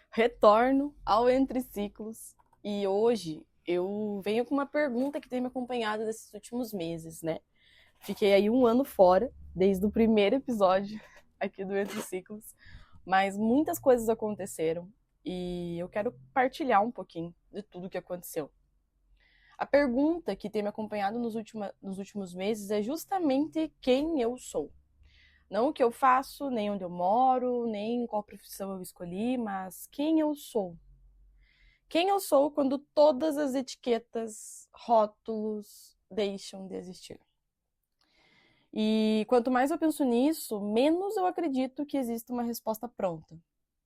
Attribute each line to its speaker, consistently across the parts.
Speaker 1: Retorno ao Entre Ciclos e hoje eu venho com uma pergunta que tem me acompanhado nesses últimos meses, né? Fiquei aí um ano fora, desde o primeiro episódio aqui do Entre Ciclos, mas muitas coisas aconteceram e eu quero partilhar um pouquinho de tudo que aconteceu. A pergunta que tem me acompanhado nos últimos meses é justamente quem eu sou. Não o que eu faço, nem onde eu moro, nem qual profissão eu escolhi, mas quem eu sou. Quem eu sou quando todas as etiquetas, rótulos deixam de existir. E quanto mais eu penso nisso, menos eu acredito que exista uma resposta pronta.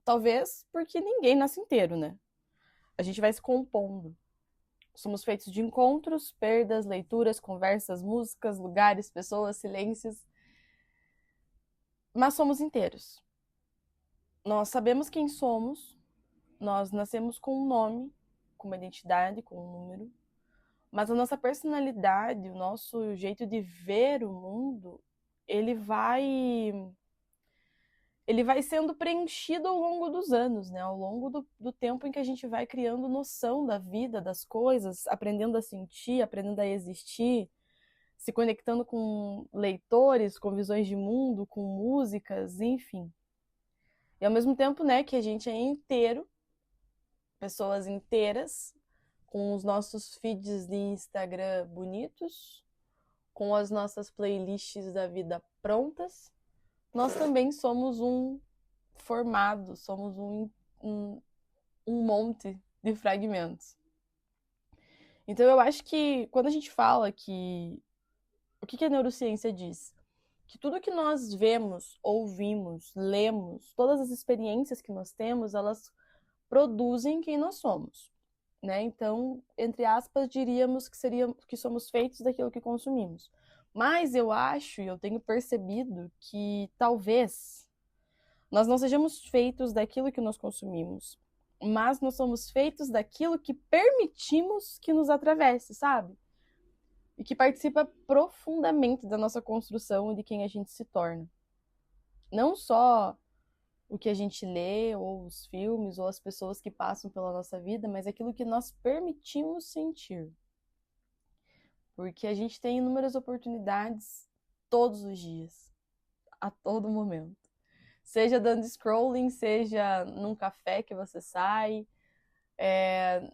Speaker 1: Talvez porque ninguém nasce inteiro, né? A gente vai se compondo. Somos feitos de encontros, perdas, leituras, conversas, músicas, lugares, pessoas, silêncios, mas somos inteiros. Nós sabemos quem somos, nós nascemos com um nome, com uma identidade, com um número, mas a nossa personalidade, o nosso jeito de ver o mundo, ele vai ele vai sendo preenchido ao longo dos anos, né? Ao longo do tempo em que a gente vai criando noção da vida, das coisas, aprendendo a sentir, aprendendo a existir, se conectando com leitores, com visões de mundo, com músicas, enfim. E ao mesmo tempo, né, que a gente é inteiro, pessoas inteiras, com os nossos feeds de Instagram bonitos, com as nossas playlists da vida prontas, nós também somos um formado, somos um, um monte de fragmentos. Então eu acho que quando a gente fala que o que a neurociência diz? Que tudo que nós vemos, ouvimos, lemos, todas as experiências que nós temos, elas produzem quem nós somos. Né? Então, entre aspas, diríamos que somos feitos daquilo que consumimos. Mas eu acho e eu tenho percebido que talvez nós não sejamos feitos daquilo que nós consumimos, mas nós somos feitos daquilo que permitimos que nos atravesse, sabe? E que participa profundamente da nossa construção e de quem a gente se torna. Não só o que a gente lê, ou os filmes, ou as pessoas que passam pela nossa vida, mas aquilo que nós permitimos sentir. Porque a gente tem inúmeras oportunidades todos os dias, a todo momento. Seja dando scrolling, seja num café que você sai,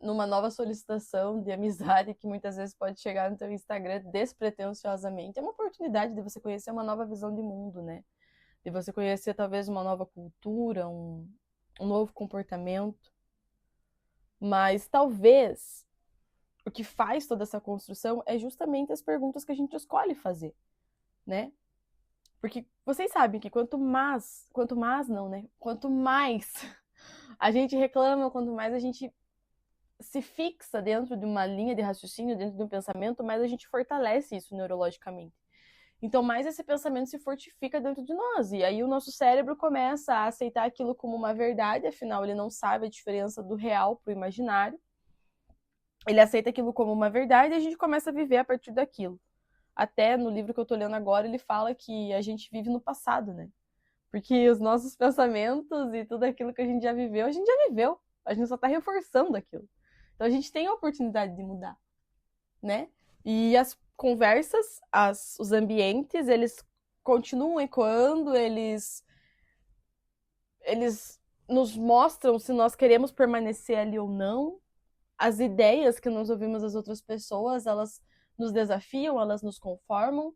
Speaker 1: numa nova solicitação de amizade que muitas vezes pode chegar no teu Instagram despretensiosamente. É uma oportunidade de você conhecer uma nova visão de mundo, né? De você conhecer talvez uma nova cultura, um novo comportamento. Mas talvez o que faz toda essa construção é justamente as perguntas que a gente escolhe fazer, né? Porque vocês sabem que quanto mais não, né? Quanto mais a gente reclama, quanto mais a gente se fixa dentro de uma linha de raciocínio, dentro de um pensamento, mais a gente fortalece isso neurologicamente. Então, mais esse pensamento se fortifica dentro de nós. E aí o nosso cérebro começa a aceitar aquilo como uma verdade, afinal ele não sabe a diferença do real para o imaginário. Ele aceita aquilo como uma verdade e a gente começa a viver a partir daquilo. Até no livro que eu tô lendo agora, ele fala que a gente vive no passado, né? Porque os nossos pensamentos e tudo aquilo que a gente já viveu, a gente já viveu. A gente só tá reforçando aquilo. Então a gente tem a oportunidade de mudar, né? E as conversas, os ambientes, eles continuam ecoando, eles nos mostram se nós queremos permanecer ali ou não. As ideias que nós ouvimos das outras pessoas, elas nos desafiam, elas nos conformam.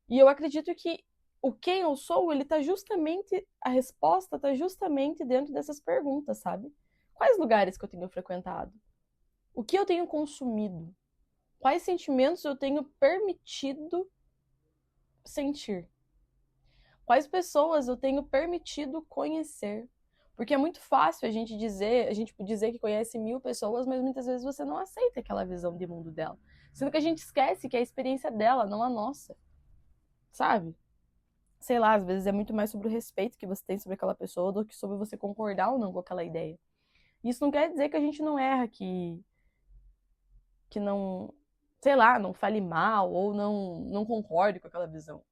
Speaker 1: E eu acredito que o quem eu sou, ele tá justamente, a resposta tá justamente dentro dessas perguntas, sabe? Quais lugares que eu tenho frequentado? O que eu tenho consumido? Quais sentimentos eu tenho permitido sentir? Quais pessoas eu tenho permitido conhecer? Porque é muito fácil a gente dizer que conhece 1.000 pessoas, mas muitas vezes você não aceita aquela visão de mundo dela. Sendo que a gente esquece que é a experiência dela, não a nossa, sabe? Sei lá, às vezes é muito mais sobre o respeito que você tem sobre aquela pessoa do que sobre você concordar ou não com aquela ideia. Isso não quer dizer que a gente não erra, que não, sei lá, não fale mal ou não concorde com aquela visão.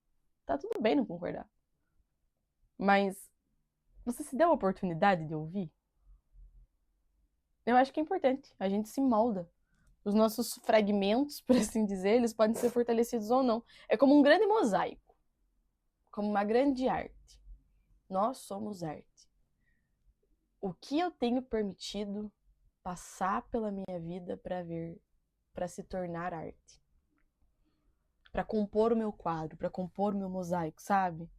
Speaker 1: Tá tudo bem não concordar. Mas você se deu a oportunidade de ouvir? Eu acho que é importante. A gente se molda. Os nossos fragmentos, por assim dizer, eles podem ser fortalecidos ou não. É como um grande mosaico, como uma grande arte. Nós somos arte. O que eu tenho permitido passar pela minha vida para se tornar arte? Para compor o meu quadro, para compor o meu mosaico, sabe?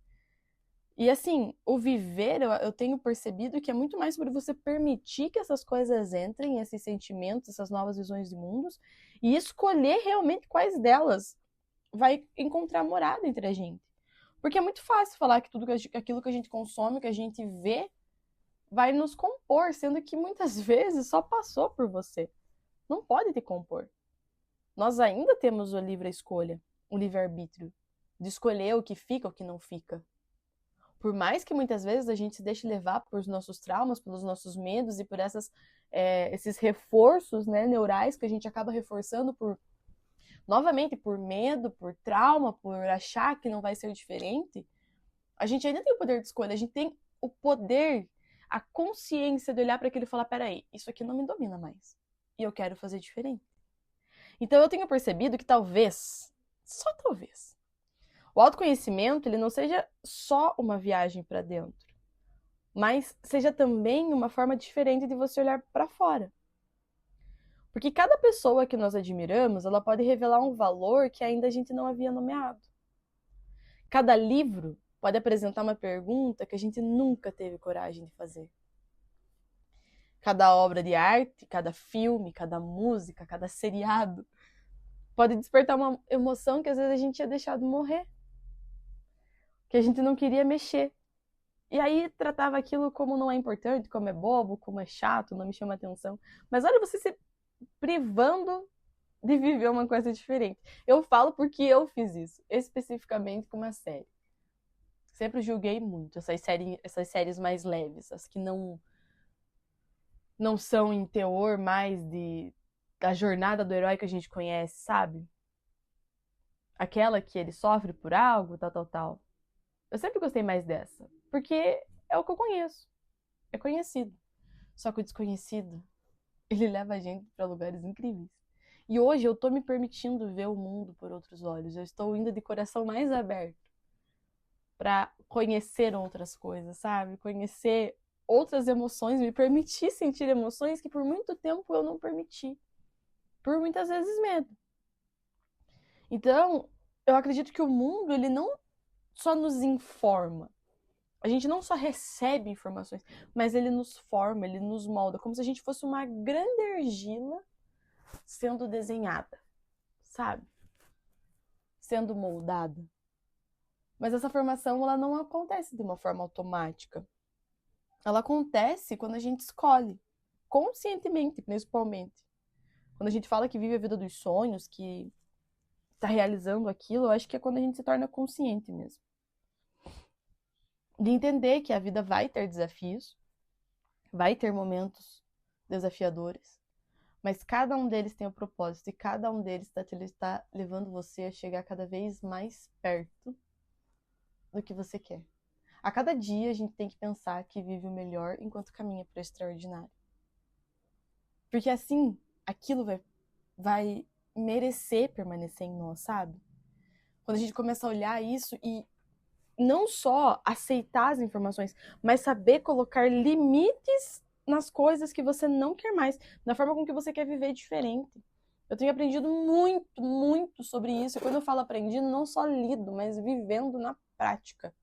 Speaker 1: E assim, o viver, eu tenho percebido que é muito mais sobre você permitir que essas coisas entrem, esses sentimentos, essas novas visões de mundos, e escolher realmente quais delas vai encontrar morada entre a gente. Porque é muito fácil falar que aquilo que a gente consome, que a gente vê, vai nos compor, sendo que muitas vezes só passou por você. Não pode te compor. Nós ainda temos a livre escolha, o livre-arbítrio, de escolher o que fica, o que não fica. Por mais que muitas vezes a gente se deixe levar por nossos traumas, pelos nossos medos e por esses reforços, né, neurais que a gente acaba reforçando novamente, por medo, por trauma, por achar que não vai ser diferente, a gente ainda tem o poder de escolha, a gente tem o poder, a consciência de olhar para aquilo e falar, peraí, isso aqui não me domina mais. E eu quero fazer diferente. Então eu tenho percebido que talvez, só talvez, o autoconhecimento ele não seja só uma viagem para dentro, mas seja também uma forma diferente de você olhar para fora. Porque cada pessoa que nós admiramos, ela pode revelar um valor que ainda a gente não havia nomeado. Cada livro pode apresentar uma pergunta que a gente nunca teve coragem de fazer. Cada obra de arte, cada filme, cada música, cada seriado pode despertar uma emoção que às vezes a gente tinha deixado morrer, que a gente não queria mexer. E aí tratava aquilo como não é importante, como é bobo, como é chato, não me chama atenção. Mas olha, você se privando de viver uma coisa diferente. Eu falo porque eu fiz isso, especificamente com uma série. Sempre julguei muito essas séries mais leves, as que não são em teor mais da jornada do herói que a gente conhece, sabe? Aquela que ele sofre por algo, tal, tal, tal. Eu sempre gostei mais dessa, porque é o que eu conheço, é conhecido. Só que o desconhecido, ele leva a gente para lugares incríveis. E hoje eu tô me permitindo ver o mundo por outros olhos. Eu estou indo de coração mais aberto para conhecer outras coisas, sabe? Conhecer outras emoções, me permitir sentir emoções que por muito tempo eu não permiti. Por muitas vezes medo. Então, eu acredito que o mundo, ele não só nos informa. A gente não só recebe informações, mas ele nos forma, ele nos molda, como se a gente fosse uma grande argila sendo desenhada, sabe? Sendo moldada. Mas essa formação, ela não acontece de uma forma automática. Ela acontece quando a gente escolhe, conscientemente, principalmente. Quando a gente fala que vive a vida dos sonhos, que está realizando aquilo, eu acho que é quando a gente se torna consciente mesmo. De entender que a vida vai ter desafios, vai ter momentos desafiadores, mas cada um deles tem um propósito e cada um deles está levando você a chegar cada vez mais perto do que você quer. A cada dia a gente tem que pensar que vive o melhor enquanto caminha para o extraordinário. Porque assim, aquilo vai merecer permanecer em nós, sabe? Quando a gente começa a olhar isso e não só aceitar as informações, mas saber colocar limites nas coisas que você não quer mais, na forma com que você quer viver diferente. Eu tenho aprendido muito, muito sobre isso. E quando eu falo aprendido, não só lido, mas vivendo na prática.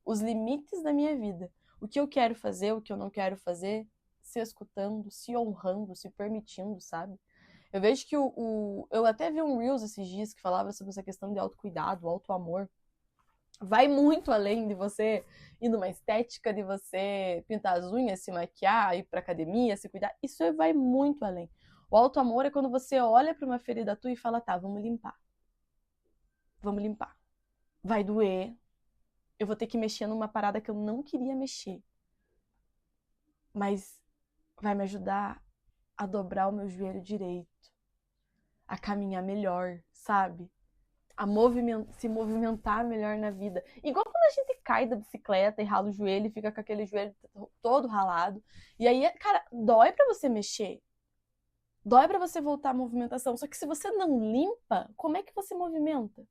Speaker 1: Os limites da minha vida. O que eu quero fazer, o que eu não quero fazer, se escutando, se honrando, se permitindo, sabe? Eu vejo que eu até vi um Reels esses dias que falava sobre essa questão de autocuidado, autoamor. Vai muito além de você ir numa estética, de você pintar as unhas, se maquiar, ir pra academia, se cuidar. Isso vai muito além. O autoamor é quando você olha para uma ferida tua e fala, tá, vamos limpar. Vamos limpar. Vai doer. Eu vou ter que mexer numa parada que eu não queria mexer. Mas vai me ajudar a dobrar o meu joelho direito. A caminhar melhor, sabe? se movimentar melhor na vida. Igual quando a gente cai da bicicleta e rala o joelho e fica com aquele joelho todo ralado. E aí, cara, dói pra você mexer. Dói pra você voltar à movimentação. Só que se você não limpa, como é que você movimenta?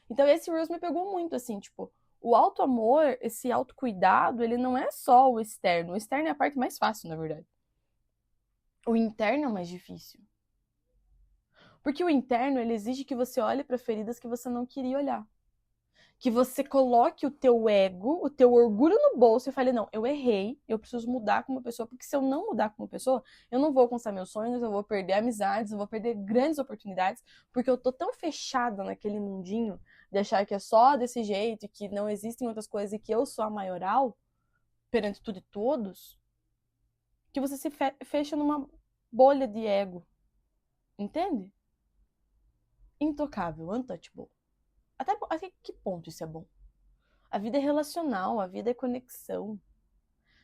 Speaker 1: Então esse Reels me pegou muito, assim, tipo, o auto-amor, esse autocuidado, ele não é só o externo. O externo é a parte mais fácil, na verdade. O interno é o mais difícil. Porque o interno, ele exige que você olhe para feridas que você não queria olhar. Que você coloque o teu ego, o teu orgulho no bolso e fale, não, eu errei, eu preciso mudar como pessoa, porque se eu não mudar como pessoa, eu não vou alcançar meus sonhos, eu vou perder amizades, eu vou perder grandes oportunidades, porque eu tô tão fechada naquele mundinho de achar que é só desse jeito, que não existem outras coisas e que eu sou a maioral perante tudo e todos, que você se fecha numa bolha de ego, entende? Intocável, untouchable. Até que ponto isso é bom? A vida é relacional, a vida é conexão.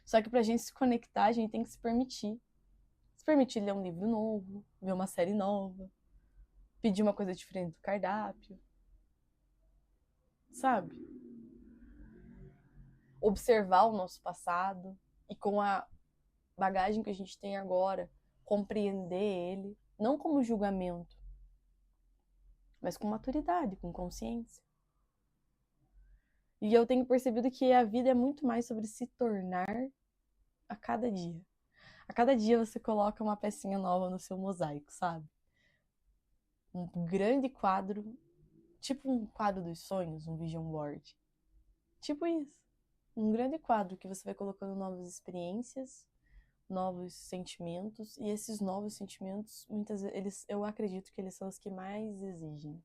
Speaker 1: Só que pra gente se conectar, a gente tem que se permitir. Se permitir ler um livro novo, ver uma série nova, pedir uma coisa diferente do cardápio. Sabe? Observar o nosso passado e com a bagagem que a gente tem agora, compreender ele, não como julgamento, mas com maturidade, com consciência. E eu tenho percebido que a vida é muito mais sobre se tornar a cada dia. A cada dia você coloca uma pecinha nova no seu mosaico, sabe? Um grande quadro, tipo um quadro dos sonhos, um vision board. Tipo isso. Um grande quadro que você vai colocando novas experiências, novos sentimentos, e esses novos sentimentos, muitas vezes, eu acredito que eles são os que mais exigem.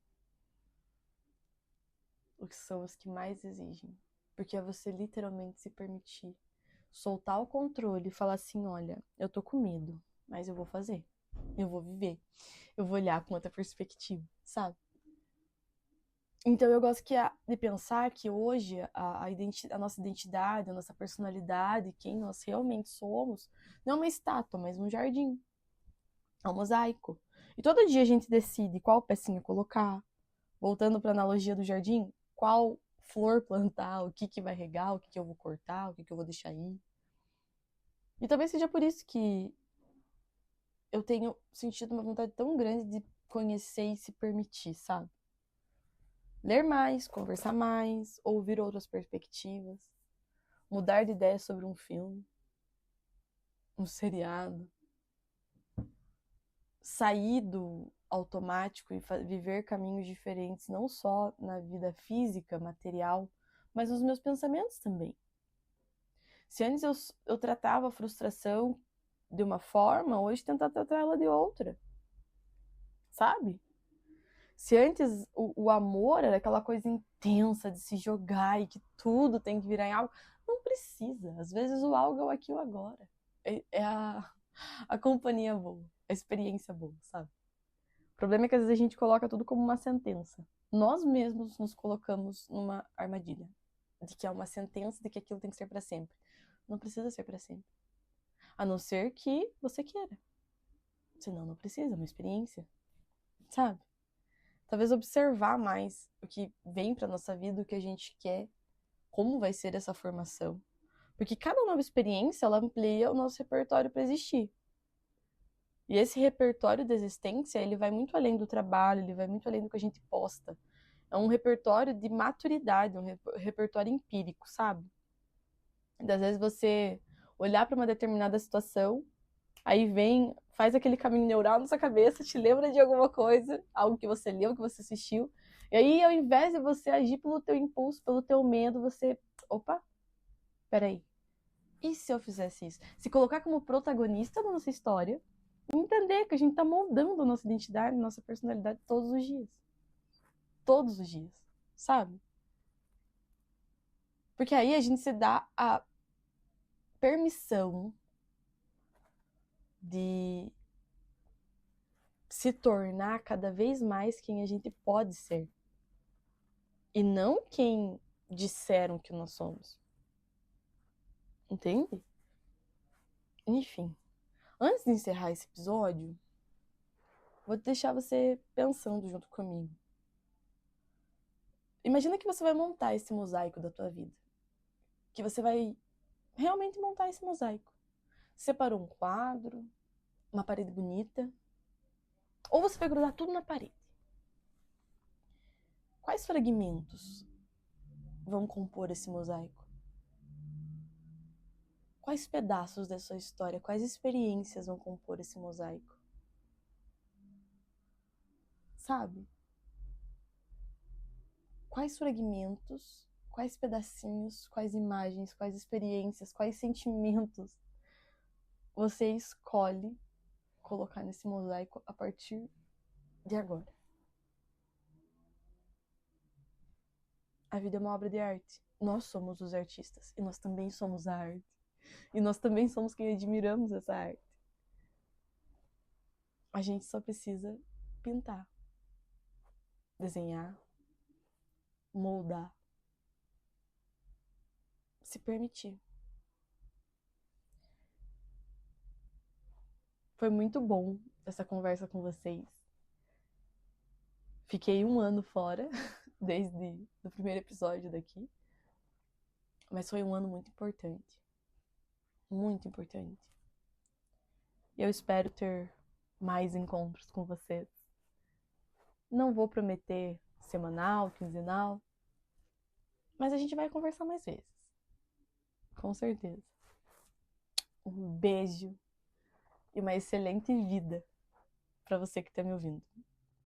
Speaker 1: Os que são os que mais exigem. Porque é você literalmente se permitir soltar o controle e falar assim, olha, eu tô com medo, mas eu vou fazer. Eu vou viver. Eu vou olhar com outra perspectiva, sabe? Então eu gosto de pensar que hoje a nossa identidade, a nossa personalidade, quem nós realmente somos, não é uma estátua, mas um jardim. É um mosaico. E todo dia a gente decide qual pecinha colocar. Voltando para a analogia do jardim, qual flor plantar, o que vai regar, o que eu vou cortar, o que eu vou deixar ir. E talvez seja por isso que eu tenho sentido uma vontade tão grande de conhecer e se permitir, sabe? Ler mais, conversar mais, ouvir outras perspectivas, mudar de ideia sobre um filme, um seriado, sair do automático e viver caminhos diferentes, não só na vida física, material, mas nos meus pensamentos também. Se antes eu tratava a frustração de uma forma, hoje tentar tratar ela de outra, sabe? Se antes o amor era aquela coisa intensa de se jogar e que tudo tem que virar em algo, não precisa. Às vezes o algo é o aqui e o agora. É a companhia boa, a experiência boa, sabe? O problema é que às vezes a gente coloca tudo como uma sentença. Nós mesmos nos colocamos numa armadilha de que é uma sentença de que aquilo tem que ser para sempre. Não precisa ser para sempre. A não ser que você queira. Senão não precisa, é uma experiência, sabe? Talvez observar mais o que vem para nossa vida, o que a gente quer, como vai ser essa formação. Porque cada nova experiência, ela amplia o nosso repertório para existir. E esse repertório de existência, ele vai muito além do trabalho, ele vai muito além do que a gente posta. É um repertório de maturidade, um repertório empírico, sabe? E às vezes você olhar para uma determinada situação, aí vem, faz aquele caminho neural na sua cabeça, te lembra de alguma coisa, algo que você leu, que você assistiu. E aí, ao invés de você agir pelo teu impulso, pelo teu medo, você, opa, peraí. E se eu fizesse isso? Se colocar como protagonista da nossa história, e entender que a gente tá moldando a nossa identidade, a nossa personalidade todos os dias. Todos os dias, sabe? Porque aí a gente se dá a permissão de se tornar cada vez mais quem a gente pode ser. E não quem disseram que nós somos. Entende? Enfim. Antes de encerrar esse episódio, vou deixar você pensando junto comigo. Imagina que você vai montar esse mosaico da tua vida. Que você vai realmente montar esse mosaico. Separou um quadro, uma parede bonita, ou você vai grudar tudo na parede. Quais fragmentos vão compor esse mosaico? Quais pedaços da sua história, quais experiências vão compor esse mosaico? Sabe? Quais fragmentos, quais pedacinhos, quais imagens, quais experiências, quais sentimentos você escolhe colocar nesse mosaico a partir de agora? A vida é uma obra de arte. Nós somos os artistas e nós também somos a arte. E nós também somos quem admiramos essa arte. A gente só precisa pintar, desenhar, moldar, se permitir. Foi muito bom essa conversa com vocês. Fiquei 1 ano fora, desde o primeiro episódio daqui. Mas foi um ano muito importante. Muito importante. E eu espero ter mais encontros com vocês. Não vou prometer semanal, quinzenal, mas a gente vai conversar mais vezes. Com certeza. Um beijo e uma excelente vida para você que está me ouvindo.